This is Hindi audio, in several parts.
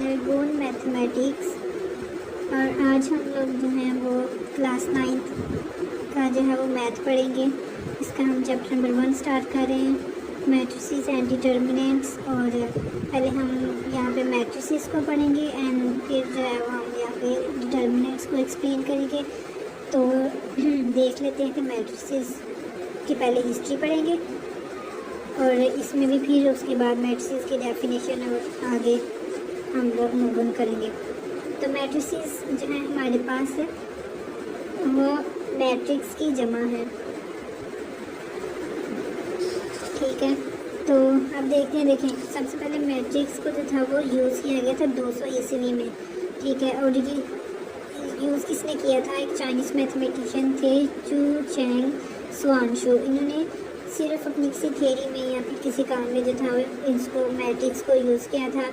एरगोन मैथमेटिक्स। और आज हम लोग जो हैं वो क्लास 9th का जो है वो मैथ पढ़ेंगे। इसका हम चैप्टर नंबर 1 स्टार्ट कर रहे हैं, मैट्रिसेस एंड डिटर्मिनेंट्स। और पहले हम यहाँ पे मैट्रिसेस को पढ़ेंगे एंड फिर जो है वो हम यहाँ पे डिटर्मिनेंट्स को एक्सप्लेन करेंगे। तो देख लेते हैं कि मैट्रिसेस की पहले हिस्ट्री पढ़ेंगे और इसमें भी फिर उसके बाद मैट्रिसेस की डेफिनेशन और आगे हम लोग मूव ऑन करेंगे। तो मैट्रिसेस जो है हमारे पास है वो मैट्रिक्स की जमा है, ठीक है। तो अब देखते हैं, देखें सबसे पहले मैट्रिक्स को जो था वो यूज़ किया गया था 200 ईस्वी में, ठीक है। और ये यूज़ किसने किया था? एक चाइनीज़ मैथमेटिशियन थे चू चैंग स्वानशु। इन्होंने सिर्फ अपनी किसी थ्योरी में या फिर किसी काम में जो था इसको मैट्रिक्स को यूज़ किया था।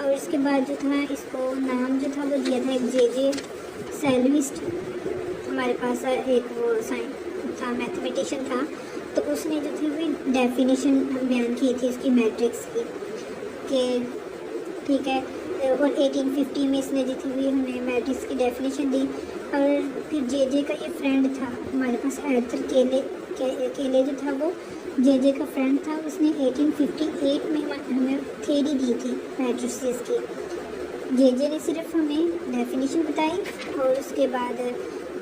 और इसके बाद जो था इसको नाम जो था वो दिया था एक जे सेल्विस्ट। हमारे पास एक वो साइंस था, मैथमेटिशियन था, तो उसने जो थी वो डेफिनेशन बयान की थी इसकी मैट्रिक्स की कि ठीक है। और 1850 में इसने जो थी हमें मैट्रिक्स की डेफिनेशन दी। और फिर जे का ये फ्रेंड था हमारे पास आर्थर केले जो था वो जे का फ्रेंड था, उसने 1858 में हमें थ्योरी दी थी मैट्रिसेस की। जे ने सिर्फ हमें डेफिनेशन बताई और उसके बाद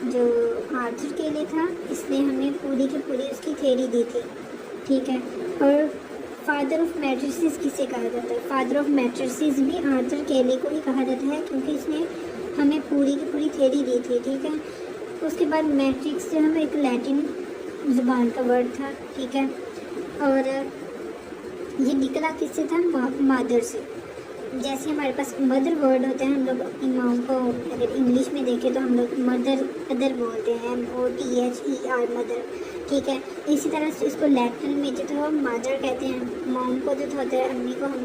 जो आर्थर केले था इसने हमें पूरी की पूरी उसकी थ्योरी दी थी, ठीक है। और फादर ऑफ मैट्रिसेस किसे कहा जाता है? फादर ऑफ मैट्रिसेस भी आर्थर केले को ही कहा जाता है क्योंकि इसने हमें पूरी की पूरी थ्योरी दी थी, ठीक है। उसके बाद मैट्रिक्स जो है एक लैटिन ज़ुबान का वर्ड था, ठीक है। और ये निकला किससे था? मदर से। जैसे हमारे पास मदर वर्ड होता है, हम लोग अपनी माँ को अगर इंग्लिश में देखें तो हम लोग मदर बोलते हैं, MOTHER मदर, ठीक है। इसी तरह से इसको लैटिन में जो था वो मदर कहते हैं। मॉम को जो होता है अम्मी को हम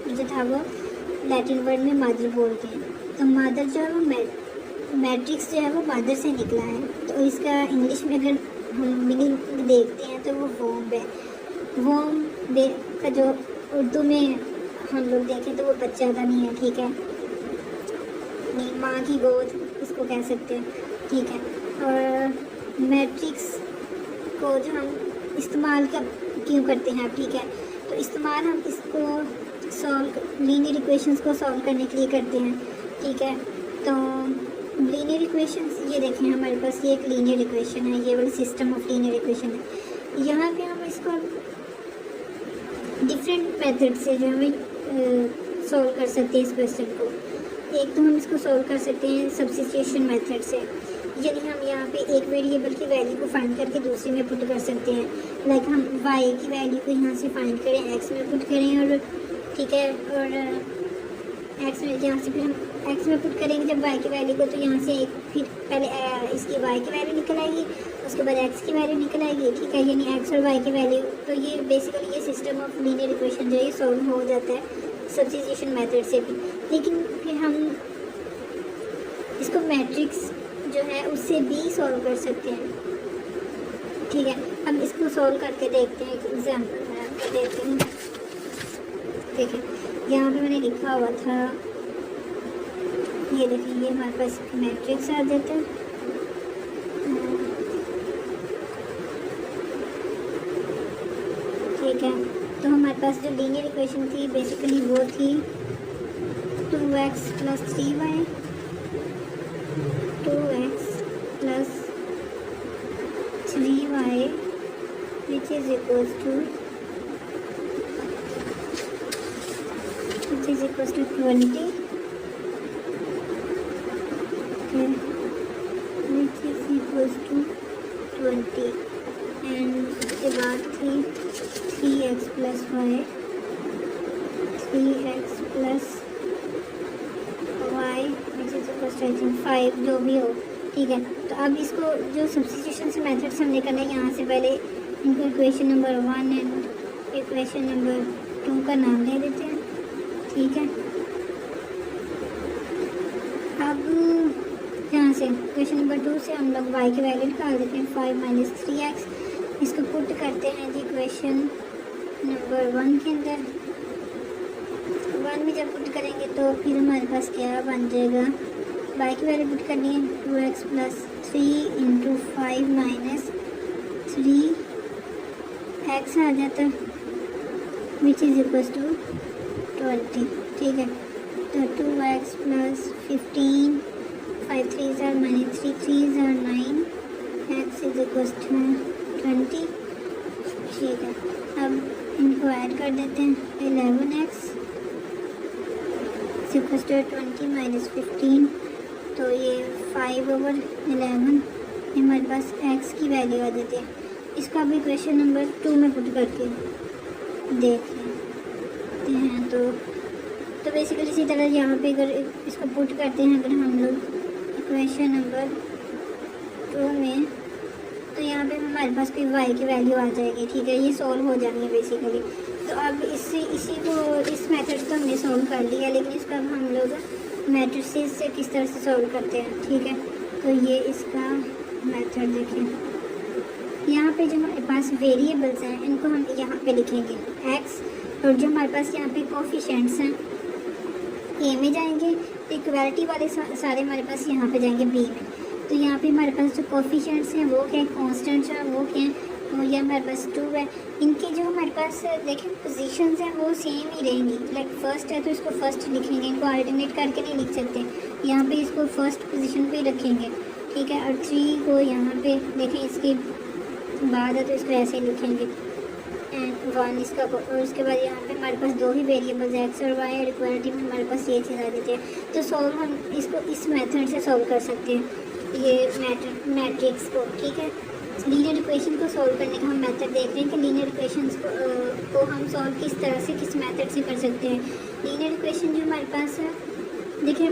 जो था वो लैटिन वर्ड में मदर बोलते हैं। तो मदर जो है वो मैट्रिक्स जो है वो मदर से निकला है। तो इसका इंग्लिश में अगर हम मीनिंग देखते हैं तो वो वोम है। वोम का जो उर्दू में हम लोग देखें तो वो बच्चा का नहीं है, ठीक है, माँ की गोद इसको कह सकते हैं, ठीक है। और मैट्रिक्स को जो हम इस्तेमाल क्यों करते हैं, ठीक है, तो इस्तेमाल हम इसको सॉल्व लीनियर इक्वेशंस को सॉल्व करने के लिए करते हैं, ठीक है। तो लीनियर इक्वेशंस ये देखें हमारे पास ये एक लीनियर इक्वेशन है, ये वाली सिस्टम ऑफ लीनियर इक्वेशन है। यहाँ पे हम इसको डिफरेंट मेथड से जो हमें सॉल्व कर सकते हैं इस क्वेश्चन को। एक तो हम इसको सॉल्व कर सकते हैं सब्स्टिट्यूशन मेथड से, यानी हम यहाँ पे एक वेरिएबल की वैल्यू को फाइंड करके दूसरे में पुट कर सकते हैं। लाइक हम y की वैल्यू को यहाँ से फाइंड करें, x में पुट करें, और ठीक है, और x में यहाँ से फिर हम x में पुट करेंगे जब y की वैल्यू को, तो यहाँ से एक फिर पहले इसकी y की वैल्यू निकल आएगी, उसके बाद x की वैल्यू निकल आएगी, ठीक है, यानी x और y की वैल्यू। तो ये बेसिकली ये सिस्टम ऑफ लीनियर इक्वेशन जो है सॉल्व हो जाता है सब्स्टिट्यूशन मेथड से भी। लेकिन फिर हम इसको मैट्रिक्स जो है उससे भी सॉल्व कर सकते हैं, ठीक है। हम इसको सॉल्व करके देखते हैं, एक एग्जाम्पल देखते हैं। देखिए यहाँ पे मैंने लिखा हुआ था, ये देखिए ये हमारे पास मैट्रिक्स आ जाता है। ठीक है, तो हमारे पास जो लीनियर इक्वेशन थी बेसिकली वो थी 2x + 3y, 2x + 3y which is equals to 20, okay, which is equals to 20, and उसके बाद थी 3x + y, 3x + y which is equals to 5, जो भी हो, ठीक है। तो अब इसको जो सब्स्टिट्यूशन से मेथड से हमने करना है, यहाँ से पहले इनको equation number 1 and equation number 2 का नाम दे देते हैं, ठीक है। अब यहाँ से इक्वेशन नंबर 2 से हम लोग y की वैल्यू निकाल देते हैं, 5 - 3x। इसको पुट करते हैं जी इक्वेशन नंबर 1 के अंदर, वन में जब पुट करेंगे तो फिर हमारे पास क्या बन जाएगा, वाई की वैल्यू पुट करनी है 2x plus 3 into 5 minus 3x आ जाता है विच इज़ इक्वल टू 20। ठीक है, तो 2x plus 15 5 3 R minus 3 3 R 9 x is equal to 20। ठीक है, अब इनको ऐड कर देते हैं 11x इक्वल टू 20 माइनस 15, तो ये 5/11 हमारे पास x की वैल्यू आ जाती है। इसका भी क्वेश्चन नंबर 2 में पुट करके देख लेते हैं। तो बेसिकली इसी तरह यहाँ पे अगर इसको पुट करते हैं अगर हम लोग क्वेश्चन नंबर 2 में, तो यहाँ पे हमारे पास कोई y की वैल्यू आ जाएगी। ठीक है, ये सॉल्व हो जानी है बेसिकली। तो अब इस मेथड से तो हमने सॉल्व कर लिया, लेकिन इसका अब हम लोग मैट्रिसेस से किस तरह से सॉल्व करते हैं। ठीक है, तो ये इसका मेथड देखिए, यहाँ पे जो हमारे पास वेरिएबल्स हैं इनको हम यहाँ पे लिखेंगे x, और जो हमारे पास यहाँ पे कोफिशिएंट्स हैं ए में जाएंगे, तो इक्वालिटी वाले सारे हमारे पास यहाँ पे जाएंगे बी में। तो यहाँ पे हमारे पास जो कोफिशिएंट्स हैं वो क्या, कॉन्स्टेंट्स हैं वो क्या हैं, वो ये हमारे पास 2 है। इनकी जो हमारे पास देखें पोजीशंस हैं वो सेम ही रहेंगी। लाइक फर्स्ट है तो इसको फर्स्ट लिखेंगे, इनको अल्टरनेट करके नहीं लिख सकते। यहाँ पे इसको फर्स्ट पोजीशन पे रखेंगे। ठीक है, और 3 को यहाँ पे देखें इसके बाद है तो इसको ऐसे लिखेंगे एंड 1 इसका, और उसके बाद यहाँ पे हमारे पास 2 ही वेरिएबल्स एक्स और वाई, और इक्वालिटी में हमारे पास ये चीज़ आ जाती है। तो सॉल्व हम इसको इस मेथड से सॉल्व कर सकते हैं ये मैट्रिक्स को। ठीक है, लीनियर इक्वेशन को सॉल्व करने का हम मेथड देख रहे हैं कि लीनियर इक्वेशंस को हम सॉल्व किस तरह से, किस मेथड से कर सकते हैं। लीनियर इक्वेशन जो हमारे पास है, देखिए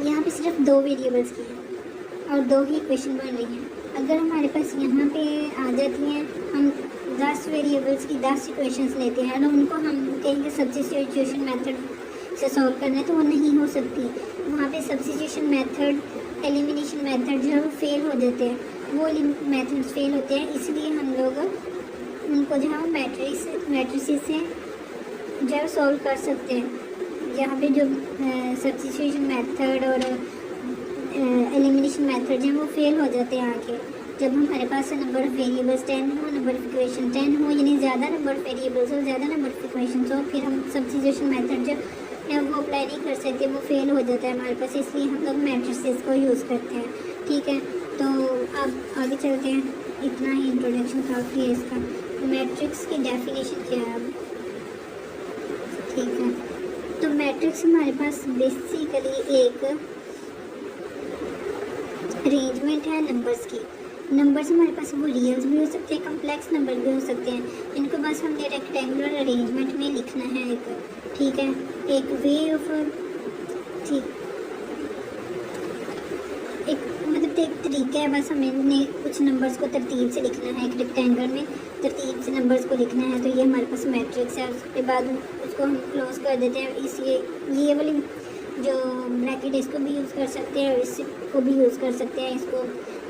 यहाँ पे सिर्फ 2 वेरिएबल्स की है और 2 ही इक्वेशन बन रही हैं। अगर हमारे पास यहाँ पे आ जाती हैं, हम 10 वेरिएबल्स की 10 इक्वेशंस लेते हैं और उनको हम कहेंगे सब्स्टिट्यूशन मेथड से सॉल्व करना है, तो वो नहीं हो सकती। वहाँ पे सब्स्टिट्यूशन मेथड, एलिमिनेशन मेथड जो है वो फेल हो जाते हैं, वो मेथड्स फेल होते हैं। इसलिए हम लोग उनको जो है मैट्रिसेस से जो है सॉल्व कर सकते हैं। यहाँ पे जो सब्स्टिट्यूशन मेथड और एलिमिनेशन मेथड जो है वो फेल हो जाते हैं आगे, जब हमारे पास नंबर ऑफ वेरिएबल्स 10 हो, नंबर ऑफ इक्वेशन 10 हो, यानी ज़्यादा नंबर ऑफ वेरिएबल्स हो, ज़्यादा नंबर ऑफ इक्वेशंस हो, फिर हम सब्स्टिट्यूशन मेथड जो है वो अप्लाई नहीं कर सकते, वो फेल हो जाता है हमारे पास। इसलिए हम लोग मैट्रिसेस को यूज़ करते हैं। ठीक है, तो अब आगे चलते हैं। इतना ही इंट्रोडक्शन काफ़ी है इसका। मैट्रिक्स की डेफिनेशन क्या है अब? ठीक है, तो मैट्रिक्स हमारे पास बेसिकली एक अरेंजमेंट है नंबर्स की। नंबर्स हमारे पास वो रियल्स भी हो सकते हैं, कम्प्लेक्स नंबर भी हो सकते हैं। इनको बस हमने रेक्टेंगुलर अरेंजमेंट में लिखना है एक। ठीक है, एक वे ऑफ, ठीक, एक मतलब एक तरीका है, बस हमें कुछ नंबर्स को तरतीब से लिखना है। एक रेक्टेंगल में तरतीब से नंबर्स को लिखना है, तो ये हमारे पास मैट्रिक्स है। उसके बाद उसको हम क्लोज कर देते हैं। ये वाली जो ब्रैकेट इसको भी यूज़ कर सकते हैं और इसको भी यूज़ कर सकते हैं। इसको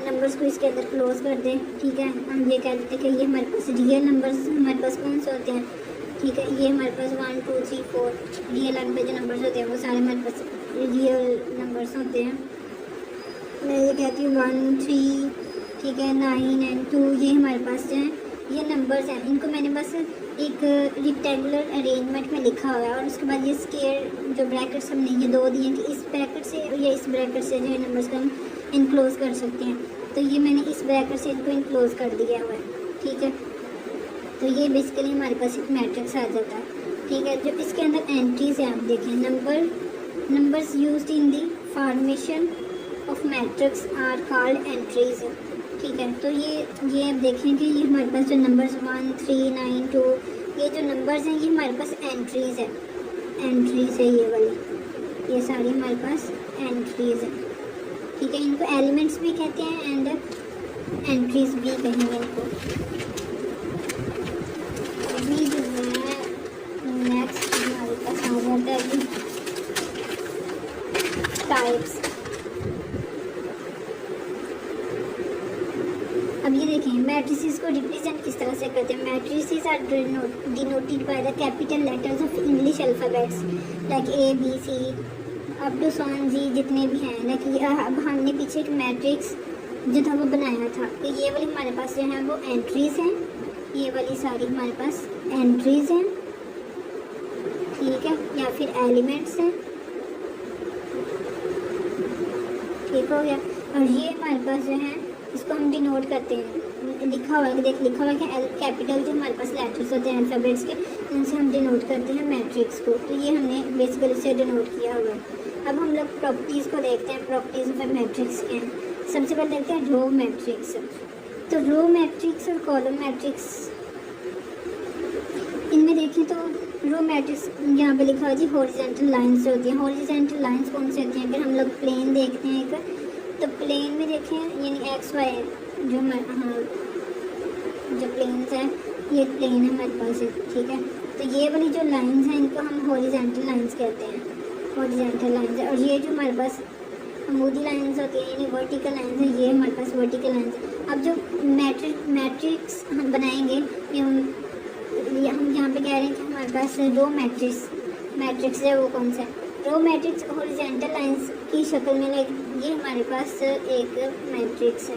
नंबर्स को इसके अंदर क्लोज कर दें। ठीक है, हम ये कह देते हैं कि ये हमारे पास रियल नंबर्स हमारे पास कौन से होते हैं। ठीक है, ये हमारे पास 1 2 3 4 रियल पे जो नंबर्स होते हैं वो सारे हमारे पास रियल नंबर्स होते हैं। मैं ये कहती हूँ 1 3, ठीक है, 9 एंड 2, ये हमारे पास जो हैं ये नंबर्स हैं। इनको मैंने बस एक रेक्टेंगुलर अरेंजमेंट में लिखा हुआ है, और उसके बाद ये स्क्वायर जो ब्रैकेट्स हमने ये 2 दिए कि इस ब्रैकेट से या इस ब्रैकेट से जो है नंबर्स को हम इनक्लोज कर सकते हैं। तो ये मैंने इस ब्रैकेट से इनको इनक्लोज कर दिया हुआ है। ठीक है, तो ये बेसिकली हमारे पास एक मैट्रिक्स आ जाता है। ठीक है, जो इसके अंदर एंट्रीज हैं आप देखें, numbers used in the formation of matrix are called entries. ठीक है, तो ये आप देखें कि ये हमारे पास जो नंबर्स 1 3 9 2 ये जो नंबर्स हैं ये हमारे पास एंट्रीज है ये वाली, ये सारी हमारे पास एंट्रीज हैं। ठीक है, इनको एलिमेंट्स भी कहते हैं एंड एंट्रीज भी कहेंगे इनको। अभी जो है नेक्स्ट हमारे पास आ जाता है टाइप्स। अब ये देखें मैट्रिसेस को को रिप्रेजेंट किस तरह से करते हैं। Matrices are denoted by the capital letters of English alphabets like A B C up to सॉन जी जितने भी हैं। लाइक अब हमने पीछे एक मैट्रिक्स जो था वो बनाया था, तो ये वाली हमारे पास जो है वो एंट्रीज़ हैं, ये वाली सारी हमारे पास एंट्रीज़ हैं, ठीक है, या फिर एलिमेंट्स हैं, ठीक हो गया। और ये हमारे पास जो है इसको हम डिनोट करते हैं, लिखा हुआ है, देख लिखा हुआ है कि कैपिटल जो हमारे पास लेटर्स होते हैं अल्फ़ाबेट्स के, उनसे हम डिनोट करते हैं मैट्रिक्स को। तो ये हमने बेसिकली से डिनोट किया हुआ है। अब हम लोग प्रॉपर्टीज़ को देखते हैं, प्रॉपर्टीज़ ऑफ मैट्रिक्स के हैं। सबसे पहले देखते हैं रो मैट्रिक्स। तो रो मैट्रिक्स और कॉलम मैट्रिक्स, इनमें देखें तो रो मैट्रिक्स यहाँ पे लिखा हुआ जी हॉरिजॉन्टल लाइंस होती हैं। हॉरिजॉन्टल लाइंस कौन सी होती हैं? अगर हम लोग प्लेन देखते हैं एक, तो प्लेन में देखें यानी एक्स वाई जो हाँ जो प्लेन्स हैं, ये प्लेन है हमारे पास, ठीक है। तो ये वाली जो लाइंस हैं इनको हम हॉरिजॉन्टल लाइंस कहते हैं, हॉरिजॉन्टल लाइंस है। और ये जो हमारे पास अमूदी लाइंस होती हैं यानी वर्टिकल लाइंस है, ये हमारे पास वर्टिकल लाइंस है। अब जो मैट्रिक्स हम बनाएंगे, ये हम यहाँ पे कह रहे हैं कि हमारे पास रो मैट्रिक्स है, वो कौन सा है? रो मैट्रिक्स हॉरिजॉन्टल लाइंस की शक्ल में, ये हमारे पास एक मैट्रिक्स है।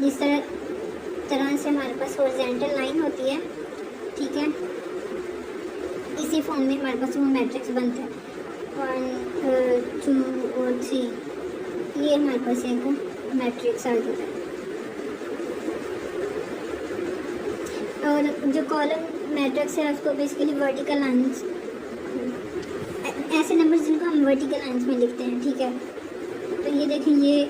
जिस तरह से हमारे पास हॉरिजॉन्टल लाइन होती है, ठीक है, इसी फॉर्म में हमारे पास वो मैट्रिक्स बनता है। 1 2 और 3, ये हमारे पास एक मैट्रिक्स आ जाता है। और जो कॉलम मैट्रिक्स है उसको बेसिकली वर्टिकल लाइंस, ऐसे नंबर्स जिनको हम वर्टिकल लाइंस में लिखते हैं, ठीक है। तो ये देखें, ये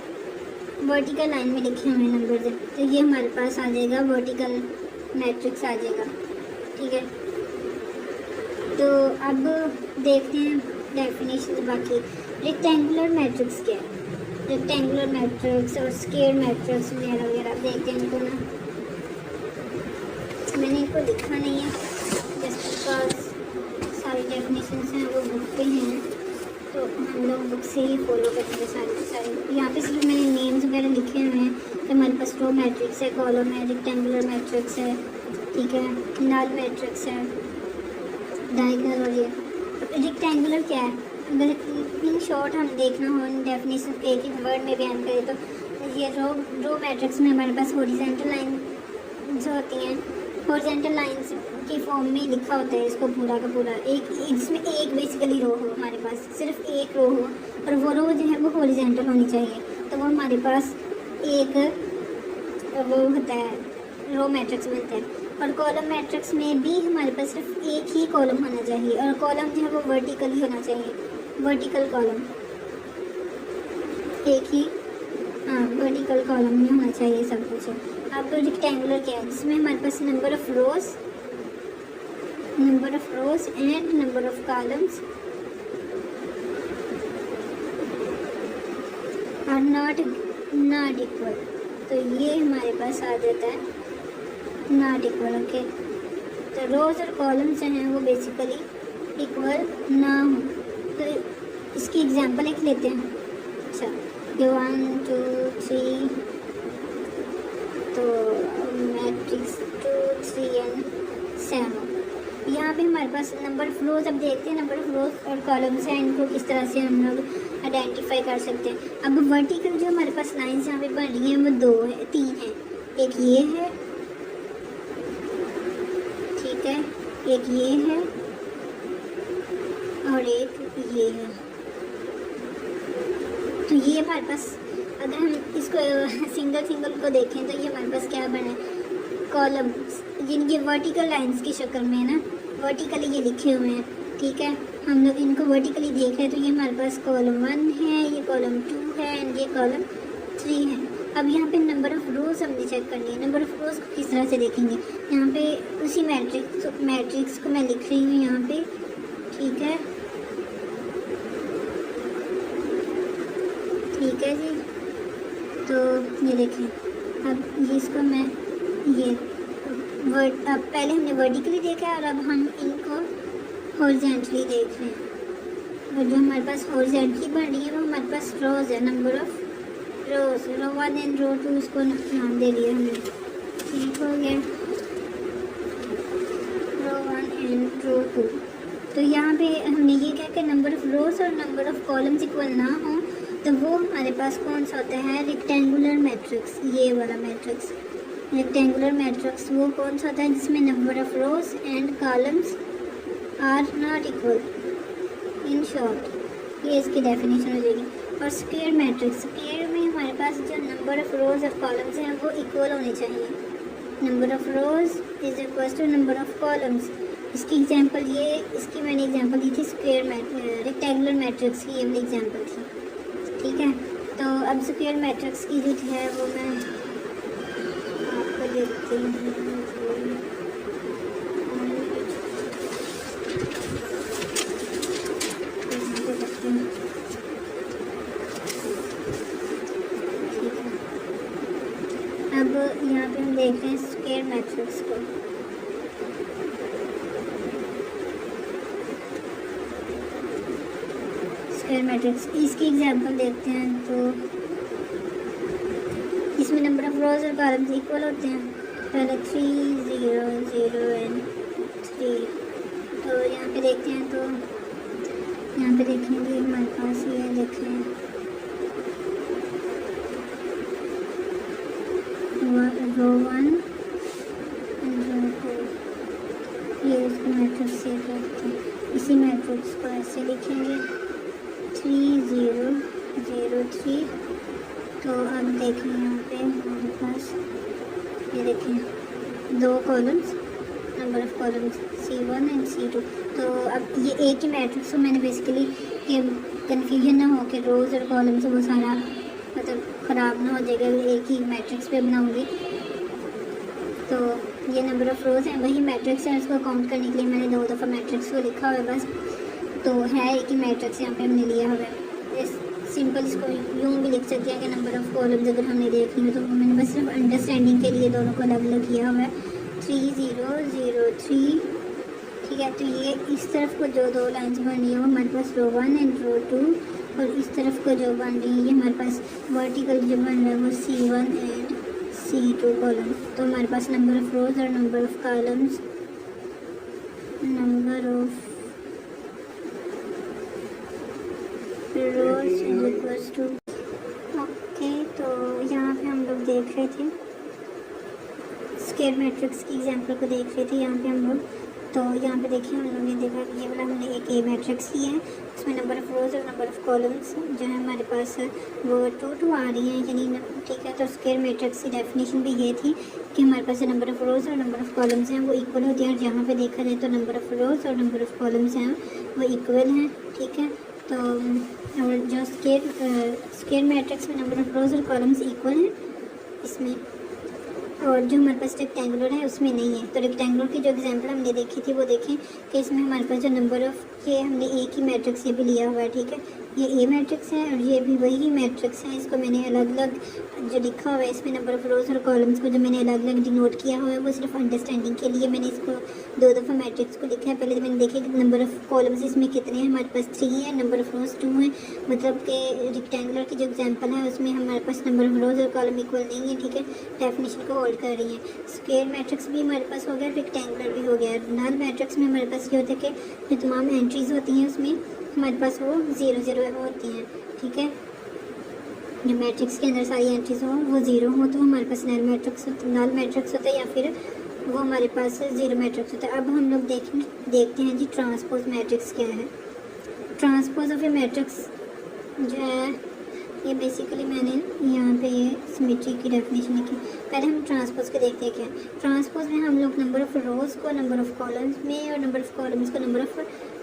वर्टिकल लाइन में लिखे हुए नंबर्स हैं, तो ये हमारे पास आ जाएगा वर्टिकल मैट्रिक्स आ जाएगा, ठीक है। तो अब देखते हैं डेफिनेशन बाकी। रेक्टेंगुलर मैट्रिक्स क्या है? रेक्टेंगुलर मैट्रिक्स और स्क्वायर मैट्रिक्स वगैरह वगैरह देखते हैं इनको ना। मैंने इनको लिखा नहीं है जस्ट बिकॉज सारी डेफिनेशंस हैं वो बुक पे हैं, तो हम लोग बुक से ही फॉलो करेंगे सारे। यहाँ पे सिर्फ मैंने नेम्स वगैरह लिखे हुए हैं कि हमारे पास रो मैट्रिक्स है, कॉलम है, रेक्टेंगुलर मैट्रिक्स है, ठीक है, नल मैट्रिक्स है, डायगोनल। और ये रेक्टेंगुलर क्या है? अगर इन शॉर्ट हम देखना हो इन डेफिनेशन के एक वर्ड में बयान करें तो ये रो मैट्रिक्स में हमारे पास हॉरिजॉन्टल लाइन जो होती हैं, हॉरिजॉन्टल लाइंस की फॉर्म में लिखा होता है इसको पूरा का पूरा, एक इसमें एक बेसिकली रो हो, हमारे पास सिर्फ एक रो हो, और वो रो जो है वो हॉरिजॉन्टल होनी चाहिए, तो वो हमारे पास एक वो होता है, रो मैट्रिक्स बनता है। और कॉलम मैट्रिक्स में भी हमारे पास सिर्फ एक ही कॉलम होना चाहिए, और कॉलम जो है वो वर्टिकल ही होना चाहिए, वर्टिकल कॉलम एक ही, हाँ वर्टिकल कॉलम में होना चाहिए सब कुछ। अब रेक्टेंगुलर क्या है? जिसमें हमारे पास number of rows and number of columns are not equal, तो ये हमारे पास आ जाता है नॉट इक्वल, ओके। तो रोज और कॉलम्स जो हैं वो बेसिकली इक्वल ना हो, तो इसकी एग्जांपल एक लेते हैं। अच्छा, ये 1 2 3, तो मैट्रिक्स 2 3 एंड 7। यहाँ पे हमारे पास नंबर ऑफ रोज, अब देखते हैं नंबर ऑफ रोज और कॉलम्स हैं, इनको किस तरह से हम लोग आइडेंटिफाई कर सकते हैं। अब वर्टिकल जो हमारे पास लाइंस यहाँ पे बन रही हैं वो 3 हैं, एक ये है, ठीक है, एक ये है और एक ये है। तो ये हमारे पास, अगर हम इसको सिंगल को देखें तो ये हमारे पास क्या बना है? कॉलम्स, जिनके वर्टिकल लाइंस की शक्ल में है ना, वर्टिकली ये लिखे हुए हैं, ठीक है। हम लोग इनको वर्टिकली देख रहे हैं, तो ये हमारे पास कॉलम 1 है, ये कॉलम 2 है एंड ये कॉलम 3 है। अब यहाँ पे नंबर ऑफ रोज हमने चेक करनी है। नंबर ऑफ रोज को किस तरह से देखेंगे? यहाँ पे उसी मैट्रिक्स को मैं लिख रही हूँ यहाँ पे, ठीक है, ठीक है जी। तो ये देखें, अब इसको मैं अब पहले हमने वर्टिकली देखा है और अब हम इनको हॉरिजॉन्टली देख रहे हैं। और जो हमारे पास हॉरिजॉन्टली बन रही है वो हमारे पास रोज है, number of rows, row 1 and row 2 उसको नाम दे दिया हमने, ठीक हो गया। तो यहाँ पे हमने ये कहा कि नंबर ऑफ़ रोज़ और नंबर ऑफ़ कॉलम्स इक्वल ना हो तो वो हमारे पास कौन सा होता है, रेक्टेंगुलर मैट्रिक्स। ये वाला मैट्रिक्स रेक्टेंगुलर मैट्रिक्स वो कौन सा होता है जिसमें number of rows and columns are not equal. In short ये इसकी डेफिनेशन हो जाएगी। और स्क्वायर मैट्रिक्स, स्क्वायर में हमारे पास जो नंबर ऑफ़ रोज़ और कॉलम्स हैं वो इक्वल होने चाहिए। Number of rows is equal to number of columns. इसकी एग्जांपल ये, इसकी मैंने एग्जांपल दी थी स्क्वायर रेक्टेंगुलर मैट्रिक्स की, ये वाली एग्जांपल थी। ठीक है, तो अब स्क्वायर मैट्रिक्स की जो है वो मैं आपको देती हूँ। अब यहाँ पे हम देखते हैं स्क्वायर मैट्रिक्स को। स्क्वायर मैट्रिक्स इसकी एग्जांपल देखते हैं। तो इसमें नंबर ऑफ रोज और कॉलम्स इक्वल होते हैं, पहले 3 0 0 एंड 3। तो यहाँ पे देखते हैं, तो यहाँ पे देखेंगे हमारे पास ये देखें रो 1 एंड रो 2, ये इसको मैट्रिक्स से करते हैं। इसी मैट्रिक्स को ऐसे लिखेंगे 3 0 0 3। तो अब देखें यहाँ पे हमारे पास ये देखें 2 columns, number of columns C1 and C2। तो अब ये एक ही मैट्रिक्स को मैंने बेसिकली कि कन्फ्यूजन ना हो कि रोज़ और कॉलम्स वो सारा मतलब ख़राब ना हो जाएगा, एक ही मैट्रिक्स पे बनाऊंगी। तो ये नंबर ऑफ़ रोज़ हैं, वही मैट्रिक्स है, उसको काउंट करने के लिए मैंने 2 दफ़ा मैट्रिक्स को लिखा हुआ है बस। तो है एक ही मैट्रिक्स यहाँ पे हमने लिया हुआ है। इस सिंपल इसको यूँ भी लिख सकते हैं कि नंबर ऑफ़ कॉलम्स अगर हमने देखनी हो तो मैंने बस सिर्फ अंडरस्टैंडिंग के लिए दोनों को अलग अलग किया हुआ है। 3 0 0 3। ठीक है, तो ये इस तरफ को जो 2 लाइन्स बन रही है वो हमारे पास रो 1 एंड रो 2, और इस तरफ को जो बन रही है ये हमारे पास वर्टिकल जो बन रहा है वो C1 एंड C2 कॉलम। तो हमारे पास नंबर ऑफ़ रोज़ और number of columns, number of rows is equals to. Okay, तो यहाँ पे हम लोग देख रहे थे स्क्वायर मैट्रिक्स की एग्जांपल को देख रहे थे यहाँ पे हम लोग। तो यहाँ पे देखिए हम लोगों ने देखा कि ये वाला हमने एक ए मैट्रिक्स लिया है, उसमें नंबर ऑफ़ रोज़ और नंबर ऑफ़ कॉलम्स जो है हमारे पास वो 2 2 आ रही हैं, यानी ठीक है। तो स्क्वायर मैट्रिक्स की डेफिनेशन भी ये थी कि हमारे पास नंबर ऑफ़ रोज़ और नंबर ऑफ़ कॉलम्स हैं वो इक्वल होती हैं, और जहाँ पे देखा जाए तो नंबर ऑफ़ रोज़ और नंबर ऑफ़ कॉलम्स हैं वो इक्वल हैं। ठीक है, तो और जो स्क्वायर मैट्रिक्स में नंबर ऑफ़ रोज़ और कॉलम्स इक्वल हैं इसमें, और जो हमारे पास रेक्टेंगुलर है उसमें नहीं है। तो रेक्टेंगुलर की जो एग्जांपल हमने देखी थी वो देखें कि इसमें हमारे पास जो नंबर ऑफ़ ये हमने एक ही मैट्रिक्स ये भी लिया हुआ है। ठीक है, ये ए मैट्रिक्स है और ये भी वही मैट्रिक्स है। इसको मैंने अलग अलग जो लिखा हुआ है इसमें नंबर ऑफ़ रोज़ और कॉलम्स को जो मैंने अलग अलग डिनोट किया हुआ है वो सिर्फ अंडरस्टैंडिंग के लिए मैंने इसको 2 दफ़ा मैट्रिक्स को लिखा है। पहले तो मैंने देखा कि नंबर ऑफ़ कॉलम्स इसमें कितने हैं, हमारे पास 3 है, नंबर ऑफ़ रोज़ 2 है। मतलब कि रेक्टेंगुलर की जो एग्जांपल है उसमें हमारे पास नंबर ऑफ़ रोज़ और कॉलम इक्वल नहीं है। ठीक है, डेफिनेशन को होल्ड कर रही है। स्क्वायर मैट्रिक्स भी हमारे पास हो गया, रेक्टेंगुलर भी हो गया। नल मैट्रिक्स में हमारे पास ये होता है कि जो तमाम एंट्रीज़ होती हैं उसमें हमारे पास वो 0 0 होती हैं। ठीक है, जो मैट्रिक्स के अंदर सारी एंट्रीज हों वो 0 हो तो हमारे पास नल मैट्रिक्स होता है, या फिर वो हमारे पास 0 मैट्रिक्स होता है। अब हम लोग देखते हैं जी ट्रांसपोज मैट्रिक्स क्या है। ट्रांसपोज ऑफ ए मैट्रिक्स जो है ये बेसिकली मैंने यहाँ पे सिमेट्री की डेफिनेशन लिखी। पहले हम ट्रांसपोज को देखते हैं क्या। ट्रांसपोज में हम लोग नंबर ऑफ़ रोज़ को नंबर ऑफ़ कॉलम्स में और नंबर ऑफ़ कॉलम्स को नंबर ऑफ़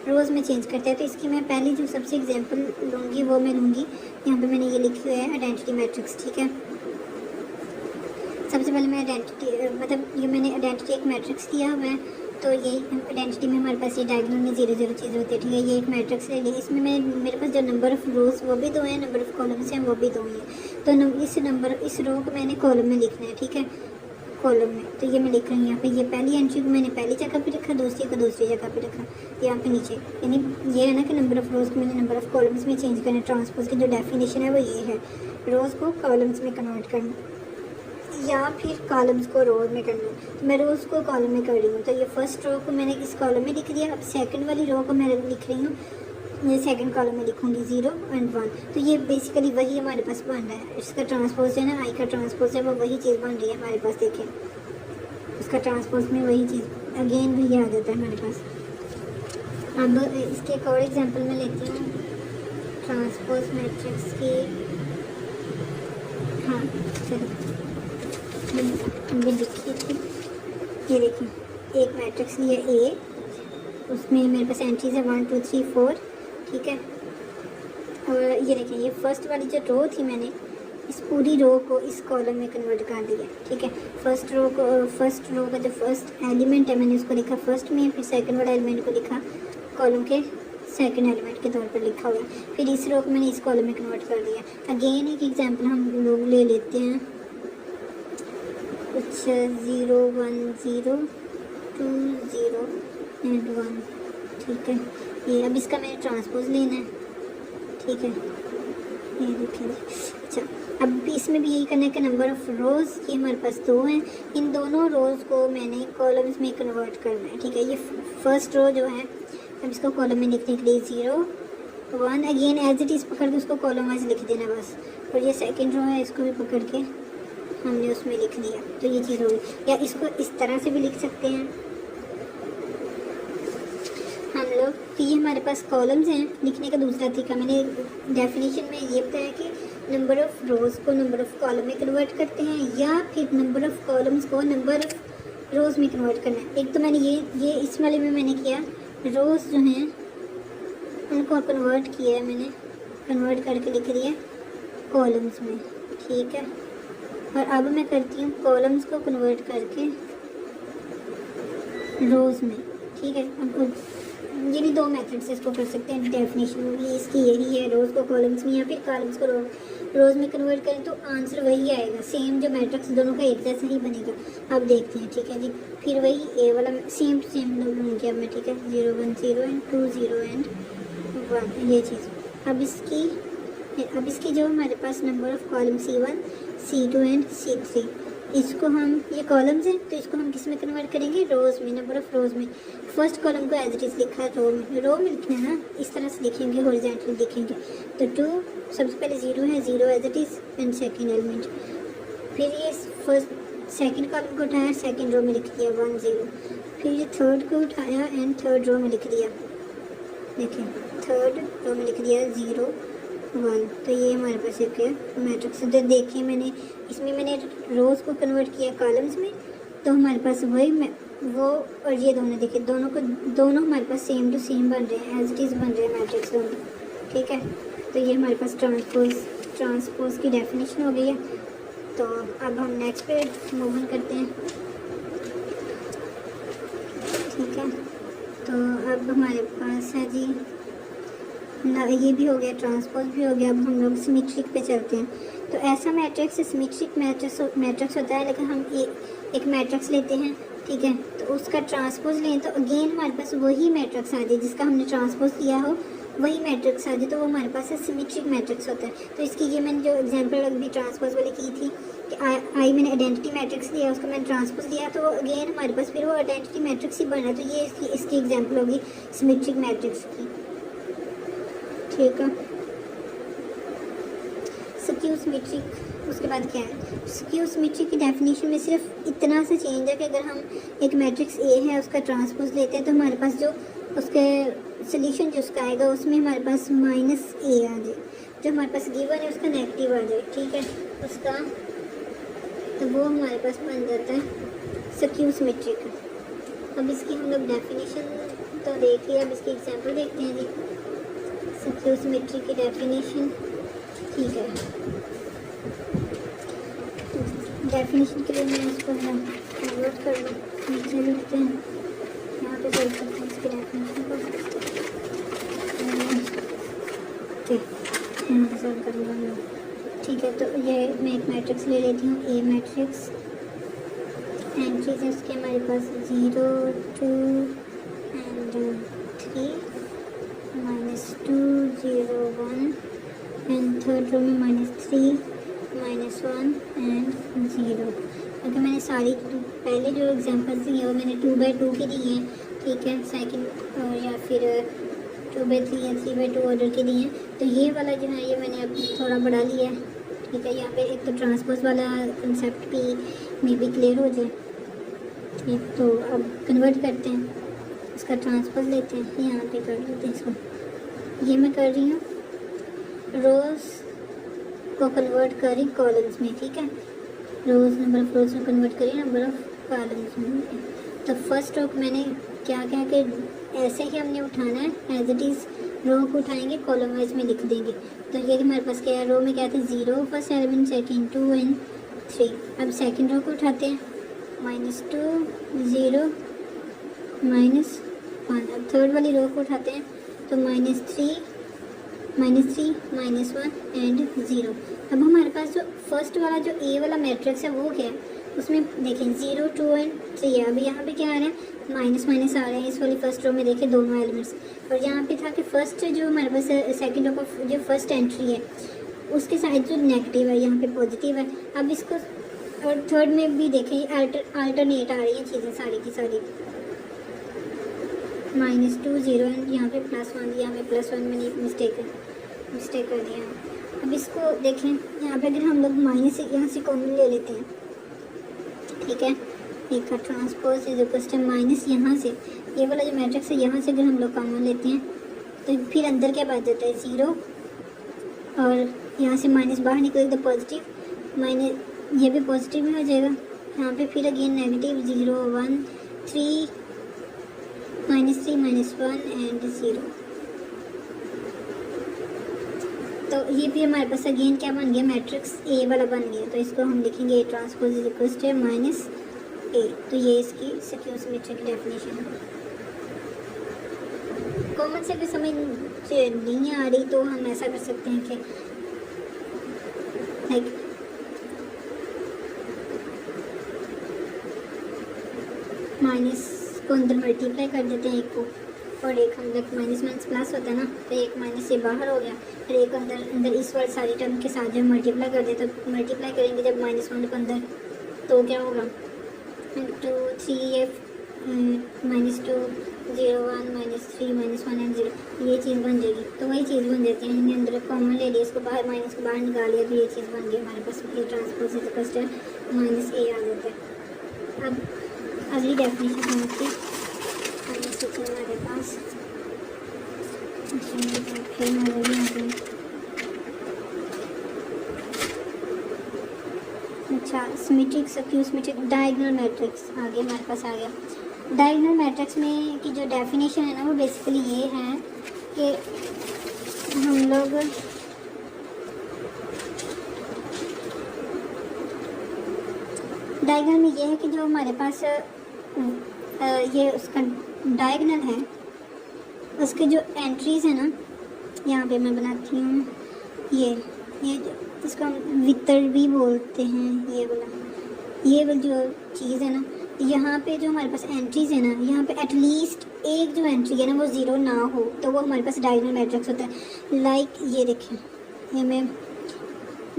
रोज़ में चेंज करते हैं। तो इसकी मैं पहली जो सबसे एग्जांपल लूँगी वो मैं लूँगी, यहाँ पे मैंने ये लिखी हुई है आइडेंटिटी मैट्रिक्स। ठीक है, सबसे पहले मैं आइडेंटिटी मतलब ये मैंने आइडेंटिटी एक मैट्रिक्स दिया हुआ है। तो ये आइडेंटिटी में हमारे पास ये डायगोनल में 0 0 चीज़ होती है। ठीक है, ये एक मैट्रिक्स है, इसमें मेरे पास जो नंबर ऑफ़ रोज़ वो भी 2 हैं, नंबर ऑफ़ कॉलम्स हैं वो भी 2 हैं। तो इस रो को मैंने कॉलम में लिखना है। ठीक है, कॉलम में तो ये मैं लिख रही हूँ यहाँ पे। ये पहली एंट्री को मैंने पहली जगह पे रखा, दूसरी को दूसरी जगह पे रखा, यहाँ पे नीचे। यानी ये है ना कि नंबर ऑफ़ रोज़ को मैंने नंबर ऑफ़ कॉलम्स में चेंज करना। ट्रांसपोज की जो डेफिनेशन है वो ये है, रोज़ को कॉलम्स में कन्वर्ट करना। या फिर कॉलम्स को रो में करना है, तो मैं रोज़ को कॉलम में कर रही हूँ। तो ये फर्स्ट रो को मैंने इस कॉलम में लिख दिया। अब सेकंड वाली रो को मैं लिख रही हूँ, ये सेकंड कॉलम में लिखूँगी 0 और 1। तो ये बेसिकली वही हमारे पास बन रहा है। इसका ट्रांसपोज है ना, आई का ट्रांसपोज है, वो वही चीज़ बन रही है हमारे पास। देखें, उसका ट्रांसपोज में वही चीज़ अगेन वही आ जाता है हमारे पास। अब इसके एक और एग्जांपल में लेती हूँ ट्रांसपोज मैट्रिक्स की। हाँ चलो, हमने लिखी थी, ये देखिए, एक मैट्रिक्स लिया A, उसमें मेरे पास एंट्रीज है 1 2 3 4, ठीक है। और ये देखिए, ये फर्स्ट वाली जो रो थी, मैंने इस पूरी रो को इस कॉलम में कन्वर्ट कर दिया, ठीक है। फर्स्ट रो का जो फर्स्ट एलिमेंट है मैंने उसको लिखा फर्स्ट में, फिर सेकंड वाला एलिमेंट को लिखा कॉलम के सेकंड एलिमेंट के तौर पर लिखा हुआ, फिर इस रो को मैंने इस कॉलम में कन्वर्ट कर दिया। अगेन एक एग्जांपल हम लोग ले लेते हैं, कुछ 0 1 0 2 0 एंड 1, ठीक है। ये अब इसका मैंने ट्रांसपोज लेना है, ठीक है, ये देखिए। अच्छा, अब इसमें भी यही करना है कि नंबर ऑफ़ रोज़, ये हमारे पास 2 हैं, इन दोनों रोज़ को मैंने कॉलम्स में कन्वर्ट करना है, ठीक है। ये फर्स्ट रो जो है, अब इसको कॉलम में लिखने के लिए 0 1 अगेन एज इट इज़ पकड़ के उसको कॉलम वाइज लिख देना बस। और ये सेकंड रो है, इसको भी पकड़ के हमने उसमें लिख दिया, तो ये चीज़ होगी। या इसको इस तरह से भी लिख सकते हैं हम लोग कि ये हमारे पास कॉलम्स हैं। लिखने का दूसरा तरीका मैंने डेफिनेशन में ये बताया कि नंबर ऑफ़ रोज़ को नंबर ऑफ़ कॉलम में कन्वर्ट करते हैं, या फिर नंबर ऑफ़ कॉलम्स को नंबर ऑफ़ रोज़ में कन्वर्ट करना है। एक तो मैंने ये इस वाले में मैंने किया, रोज़ जो हैं उनको कन्वर्ट किया है मैंने, कन्वर्ट करके लिख दिया कॉलम्स में, ठीक है। और अब मैं करती हूँ कॉलम्स को कन्वर्ट करके रोज़ में, ठीक है। अब ये भी 2 मेथड से इसको कर सकते हैं। डेफिनेशन भी इसकी यही है, रोज़ को कॉलम्स में या फिर कॉलम्स को रोज़ में कन्वर्ट करें तो आंसर वही आएगा, सेम जो मैट्रिक्स दोनों का एक जैसा ही बनेगा। अब देखते हैं, ठीक है जी। फिर वही ए वाला सेम लूँगी अब मैं, ठीक है, 0 1 0 एंड 2 0 एंड 1, ये चीज़। अब इसकी जो हमारे पास number of column C1 C2 and C3, इसको हम, ये कॉलम्स हैं तो इसको हम किस में कन्वर्ट करेंगे, रोज़ में, नंबर ऑफ़ रोज़ में। फर्स्ट कॉलम को एज इट इज़ लिखा है रो में लिखना है ना, इस तरह से लिखेंगे, हॉरिजॉन्टली लिखेंगे। तो 2 सबसे पहले 0 है, 0 as it is and second element. फिर ये फर्स्ट सेकंड कॉलम को उठाया, सेकंड रो में लिख दिया 1 0। फिर ये थर्ड को उठाया एंड थर्ड रो में लिख दिया, देखिए थर्ड रो में लिख दिया 0 1। तो ये हमारे पास एक मैट्रिक्स है। तो देखिए, मैंने इसमें रोज़ को कन्वर्ट किया कॉलम्स में, तो हमारे पास वही वो और ये दोनों, देखिए दोनों हमारे पास सेम टू सेम बन रहे हैं, एज इट इज़ बन रहे हैं मैट्रिक्स दोनों, ठीक है। तो ये हमारे पास ट्रांसपोज की डेफिनेशन हो गई है। तो अब हम नेक्स्ट पे मूव ऑन करते हैं, ठीक है। तो अब हमारे पास है जी ना, ये भी हो गया, ट्रांसपोज भी हो गया। अब हम लोग सिमेट्रिक पे चलते हैं। तो ऐसा मैट्रिक्स सिमेट्रिक मैट्रिक्स होता है, लेकिन हम एक मैट्रिक्स लेते हैं, ठीक है, तो उसका ट्रांसपोज लें तो अगेन हमारे पास वही मैट्रिक्स आ जाए जिसका हमने ट्रांसपोज लिया हो, वही मैट्रिक्स आ जाए, तो वो हमारे पास सिमेट्रिक मैट्रिक्स होता है। तो इसकी ये मैंने जो एग्जांपल अभी ट्रांसपोज वाली की थी कि आई मैंने आइडेंटिटी मैट्रिक्स लिया, उसको मैंने ट्रांसपोज लिया, तो अगेन हमारे पास फिर वो आइडेंटिटी मैट्रिक्स ही बन रहा है। तो ये इसकी एग्जाम्पल होगी सिमेट्रिक मैट्रिक्स की, ठीक है। स्क्यू सिमेट्रिक, उसके बाद क्या है, स्क्यू सिमेट्रिक की डेफिनेशन में सिर्फ इतना सा चेंज है कि अगर हम एक मैट्रिक्स ए है उसका ट्रांसपोज लेते हैं तो हमारे पास जो उसके सोल्यूशन जो उसका आएगा उसमें हमारे पास -a आ जाए, जो हमारे पास गिवन है उसका नेगेटिव आ जाए, ठीक है, उसका, तो वो हमारे पास बन जाता है स्क्यू सिमेट्रिक। अब इसकी हम लोग डेफिनेशन तो देख लिया, अब इसकी एग्जांपल देखते हैं जी। स्क्यू सिमेट्रिक की डेफिनेशन, ठीक है, डेफिनेशन के लिए मैं इसको कन्वर्ट कर लूँ, नीचे लिखते हैं, यहाँ पे सॉल्व करते हैं इसकी डेफिनेशन को, ठीक, यहाँ पे सॉल्व कर लूँगा, ठीक है। तो ये मैं एक मैट्रिक्स ले लेती हूँ, ए मैट्रिक्स, एंट्रीज है उसके हमारे पास 0 2 एंड 3 -2 0 1 एंड थर्ड रो में -3 -1 एंड 0। क्योंकि मैंने सारी पहले जो एग्जांपल्स दी हैं वो मैंने 2/2 की दी हैं, ठीक है, सेकंड और या फिर 2/3 या 3/2 ऑर्डर की दी हैं। तो ये वाला जो है ये मैंने अब थोड़ा बढ़ा लिया है, ठीक है। यहाँ पे एक तो ट्रांसपोज वाला कंसेप्ट भी मे बी क्लियर हो जाए, ठीक। तो अब कन्वर्ट करते हैं, इसका ट्रांसपोज लेते हैं, यहाँ पे कर लेते हैं इसको। ये मैं कर रही हूँ रोज़ को कन्वर्ट करी कॉलम्स में, ठीक है। रोज़ नंबर ऑफ रोज़ में कन्वर्ट करी नंबर ऑफ कॉलम्स में। तो फर्स्ट रो मैंने क्या क्या कि ऐसे ही हमने उठाना है, एज इट इज़ रो को उठाएंगे, कॉलम वाइज में लिख देंगे। तो ये हमारे पास क्या है, रो में क्या था 0 फर्स्ट एलिमेंट, सेकेंड 2 एंड 3। अब सेकेंड रो को उठाते हैं, -2 0 -1। अब थर्ड वाली रो को उठाते हैं तो -3 -1 एंड 0। अब हमारे पास जो फर्स्ट वाला जो ए वाला मैट्रिक्स है वो क्या है, उसमें देखें 0 2 एंड 3 है। अभी यहाँ पे क्या आ रहा है, माइनस माइनस आ रहे हैं इस वाली फर्स्ट रो में, देखें दोनों एलिमेंट्स। और यहाँ पे था कि फर्स्ट जो हमारे पास सेकंड रो का जो फर्स्ट एंट्री है उसके साइड जो नेगेटिव है यहाँ पे पॉजिटिव है। अब इसको और थर्ड में भी देखें अल्टरनेट आ रही हैं चीज़ें सारी की सारी, -2 0 एंड यहाँ पे +1, यहाँ पे +1 मैंने एक मिस्टेक कर दिया। अब इसको देखें, यहाँ पे अगर हम लोग माइनस यहाँ से कॉमन ले लेते हैं, ठीक है, एक का transpose is equal to minus यहाँ से, ये वाला जो मैट्रिक्स है यहाँ से अगर हम लोग कॉमन लेते हैं तो फिर अंदर क्या बच जाता है 0, और यहाँ से माइनस बाहर निकलेगा तो पॉजिटिव, माइनस ये भी पॉजिटिव में हो जाएगा। यहाँ पे फिर अगेन नेगेटिव 0 1 3 -3 -1 एंड 0। तो ये भी हमारे पास अगेन क्या बन गया, मैट्रिक्स ए वाला बन गया। तो इसको हम लिखेंगे A transpose is equal to -A। तो ये इसकी सिक्योर सिमेट्री की डेफिनेशन है। कॉमन से भी समझ नहीं आ रही तो हम ऐसा कर सकते हैं कि लाइक माइनस को अंदर मल्टीप्लाई कर देते हैं एक को, और एक हम जब माइनस माइनस प्लस होता है ना, तो एक माइनस से बाहर हो गया, फिर एक अंदर इस वाले सारी टर्म के साथ जब मल्टीप्लाई कर देते तो मल्टीप्लाई करेंगे जब -1 को अंदर, तो क्या होगा 2 3 -2 0 1 -3 -1 एंड 0, ये चीज़ बन जाएगी। तो वही चीज़ बन जाती है, हमने अंदर कॉमन ले लिया, इसको बाहर माइनस को बाहर निकाल लिया, तो ये चीज़ बन गई हमारे पास A transpose is equal to -A आ जाता है। अब अगली डेफिनेशन होती है हमारे पास, अच्छा symmetric skew symmetric diagonal matrix आगे हमारे पास आ गया। डायगोनल मैट्रिक्स में की जो डेफिनेशन है ना वो बेसिकली ये है कि हम लोग डायगोनल में ये है कि जो हमारे पास ये उसका डायगोनल है, उसके जो एंट्रीज़ है ना, यहाँ पे मैं बनाती हूँ ये इसको हम वितर भी बोलते हैं, ये वाला जो चीज़ है ना, यहाँ पे जो हमारे पास एंट्रीज़ है ना, यहाँ पे एटलीस्ट एक जो एंट्री है ना वो 0 ना हो, तो वो हमारे पास डायगोनल मैट्रिक्स होता है। लाइक ये देखें, ये मैं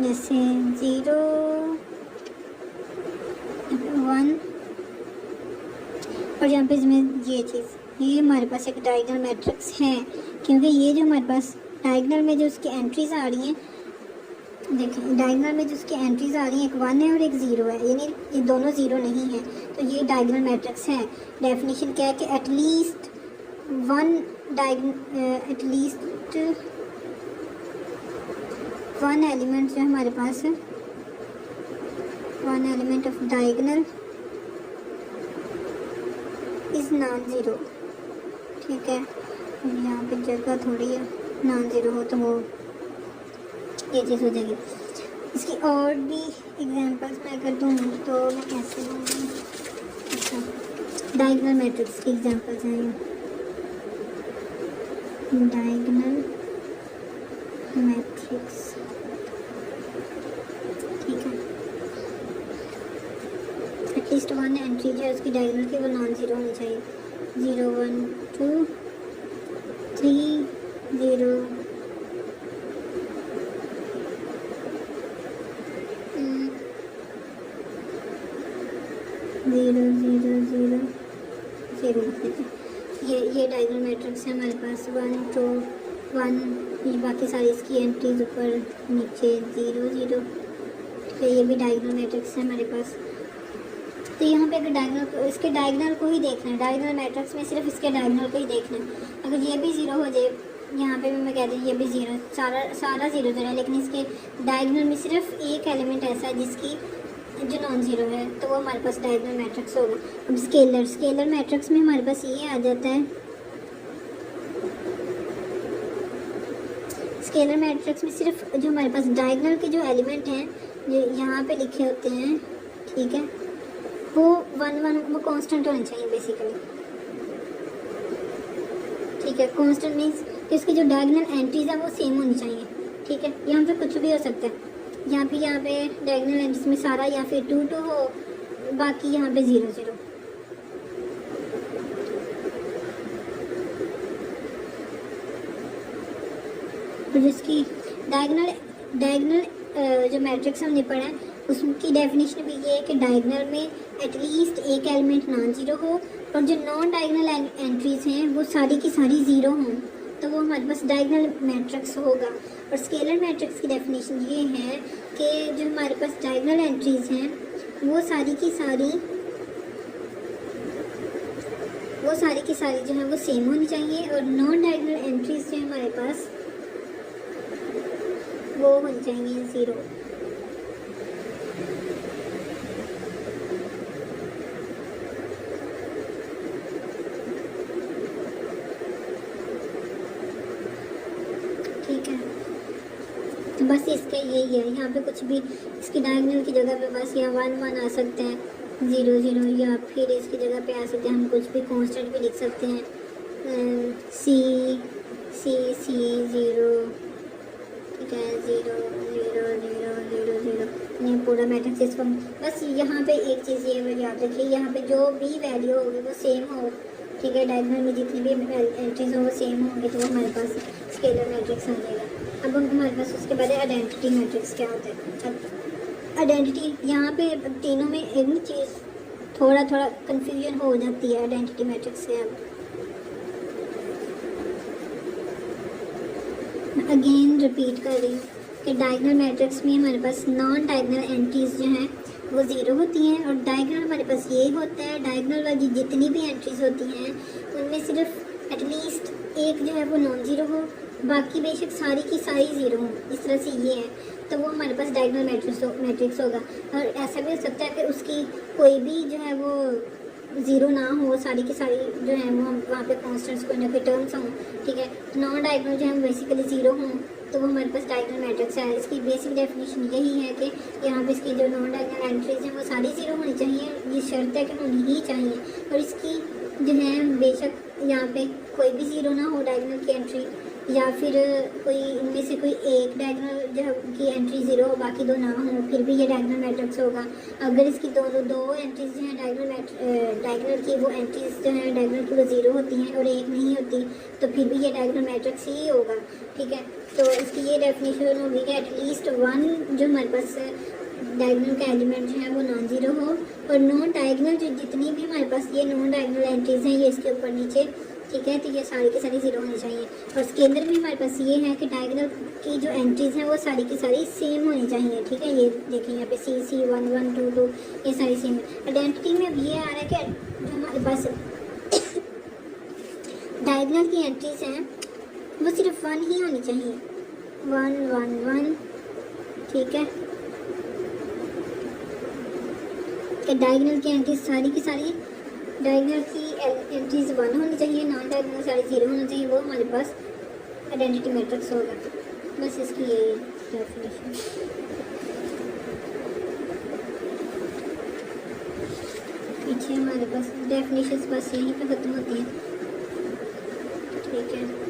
जैसे 0 1 और यहाँ पे इसमें ये चीज़, ये हमारे पास एक डायगोनल मैट्रिक्स है, क्योंकि ये जो हमारे पास डायगोनल में जो उसकी एंट्रीज़ आ रही हैं, देखें डायगोनल में जो उसकी एंट्रीज़ आ रही हैं एक 1 है और एक 0 है, यानी ये दोनों 0 नहीं है, तो ये डायगोनल मैट्रिक्स है। डेफिनेशन क्या है कि एटलीस्ट वन एलिमेंट जो हमारे पास है, 1 element of diagonal is non zero, ठीक है। यहाँ पे जगह थोड़ी है, नॉन ज़ीरो हो तो वो ये चीज़ हो जाएगी। इसकी और भी एग्जांपल्स मैं अगर दूँ तो मैं कैसे दूँगी, अच्छा डायगोनल मैट्रिक्स की एग्जांपल्स हैं ये, डायगोनल मैट्रिक्स, ठीक है। एटलीस्ट 1 एंट्री जो है उसकी डायगोनल की वो नॉन ज़ीरो होनी चाहिए, 0 1 2 3 0 डायगोनल मैट्रिक्स है हमारे पास 1 2 1, ये बाकी सारी इसकी एंट्रीज ऊपर नीचे 0 0। तो ये भी डायगोनल मैट्रिक्स है हमारे पास। तो यहाँ पे अगर डायगोनल, इसके डायगोनल को ही देखना है, डायगोनल मैट्रिक्स में सिर्फ इसके डायगोनल को ही देखना है। अगर ये भी 0 हो जाए, यहाँ पे भी मैं कहती हूँ ये भी 0, सारा 0 0 है, लेकिन इसके डायगोनल में सिर्फ एक एलिमेंट ऐसा है जिसकी जो नॉन ज़ीरो है, तो वो हमारे पास डायगोनल मैट्रिक्स होगा। अब स्केलर मैट्रिक्स में हमारे पास ये आ जाता है, स्केलर मैट्रिक्स में सिर्फ जो हमारे पास डायगोनल के जो एलिमेंट हैं जो यहाँ पे लिखे होते हैं, ठीक है, वो 1 1 वो कांस्टेंट होने चाहिए बेसिकली, ठीक है। कांस्टेंट मीन्स कि उसकी जो डायगोनल एंट्रीज है वो सेम होनी चाहिए, ठीक है। यहाँ पे कुछ भी हो सकता है, यहाँ पे डायगोनल एंट्रीज में सारा या फिर 2 2 हो, बाकी यहाँ पे 0 0। तो जिसकी डायगोनल जो मैट्रिक्स हमने पढ़ा है उसकी डेफिनेशन भी ये है कि डायगोनल में एटलीस्ट एक एलिमेंट नॉन ज़ीरो हो और जो नॉन डायगोनल एंट्रीज हैं वो सारी की सारी ज़ीरो हों, तो वो हमारे पास डायगोनल मैट्रिक्स होगा। और स्केलर मैट्रिक्स की डेफिनेशन ये है कि जो हमारे पास डायगोनल एंट्रीज हैं वो सारी की सारी जो है वो सेम होनी चाहिए, और नॉन डायगोनल एंट्रीज जो हमारे पास वो होनी चाहिए 0। ठीक है, तो बस इसका यही है। यहाँ पे कुछ भी इसकी डायगोनल की जगह पे बस या 1 1 आ सकते हैं, 0 0, या फिर इसकी जगह पे आ सकते हैं हम कुछ भी कांस्टेंट भी लिख सकते हैं, C 0, ठीक है, 0 0 0 0 0, ये पूरा मैट्रिक्स इस फॉर्म। बस यहाँ पे एक चीज़ ये याद रखिए, यहाँ पे जो भी वैल्यू होगी वो सेम हो, ठीक है, डायगोनल में जितनी भी एंट्रीज हो वो सेम होंगे, तो वो हमारे पास स्केलर मैट्रिक्स आ जाएगा। अब हमारे पास उसके बाद आइडेंटिटी मैट्रिक्स क्या होता है। अब आइडेंटिटी यहाँ पे तीनों में एक चीज़ थोड़ा कन्फ्यूजन हो जाती है आइडेंटिटी मैट्रिक्स से। अब अगेन रिपीट कर रही हूँ कि डायगोनल मैट्रिक्स में हमारे पास नॉन डायगोनल एंट्रीज जो हैं वो 0 होती हैं, और डायगोनल हमारे पास ये होता है, डायगोनल वाली जितनी भी एंट्रीज होती हैं उनमें सिर्फ एटलीस्ट एक जो है वो नॉन ज़ीरो हो, बाकी बेशक सारी की सारी 0 हो। इस तरह से ये है, तो वो हमारे पास डायगोनल मैट्रिक्स होगा। और ऐसा भी हो सकता है कि उसकी कोई भी जो है वो 0 ना हो, सारी की सारी जो है वो वहाँ पे कॉन्स्टेंट्स कोई ना कोई टर्म्स हों, ठीक है। नॉन डायगोनल जो है बेसिकली 0 हों, तो वो हमारे पास डायगोनल मैट्रिक्स है। इसकी बेसिक डेफिनेशन यही है कि यहाँ पे इसकी जो नॉन डायगोनल एंट्रीज हैं वो सारी 0 होनी चाहिए, ये शर्त है कि होनी ही चाहिए। और इसकी जो है बेशक यहाँ पे कोई भी 0 ना हो डायगोनल की एंट्री, या फिर कोई इनमें से कोई एक डायगोनल जो की एंट्री 0 हो, बाकी 2 ना हो, फिर भी ये डायगोनल मैट्रिक्स होगा। अगर इसकी दो एंट्रीज जो हैं डायगोनल की, वो एंट्रीज जो हैं डायगोनल की वो 0 होती हैं और एक नहीं होती, तो फिर भी ये डायगोनल मैट्रिक्स ही होगा, ठीक है। तो इसकी ये डेफिनेशन होगी कि एटलीस्ट 1 जो हमारे पास डायगोनल का एलिमेंट जो है वो नॉन ज़ीरो हो, और नॉन डायगोनल जो जितनी भी हमारे पास ये नॉन डायगोनल एंट्रीज हैं ये इसके ऊपर नीचे, ठीक है, तो ये सारी की सारी 0 होनी चाहिए। और स्केलर में हमारे पास ये है कि डायगोनल की जो एंट्रीज हैं वो सारी की सारी सेम होनी चाहिए, ठीक है। ये देखिए यहाँ पे C 1 1 2 2 ये सारी सेम है। आइडेंटिटी में अब ये आ रहा है कि जो हमारे पास डायगोनल की एंट्रीज हैं वो सिर्फ 1 ही होनी चाहिए, 1 1 1, ठीक है। कि डायगोनल की एंट्रीज सारी की सारी डायगोनल की एंट्रीज 1 होनी चाहिए, नॉन डायगोनल सारी 0 होना चाहिए, वो हमारे पास आइडेंटिटी मैट्रिक्स होगा। बस इसकी यही डेफिनेशन। पीछे हमारे पास डेफिनेशंस बस यहीं पे ख़त्म होती हैं, ठीक है।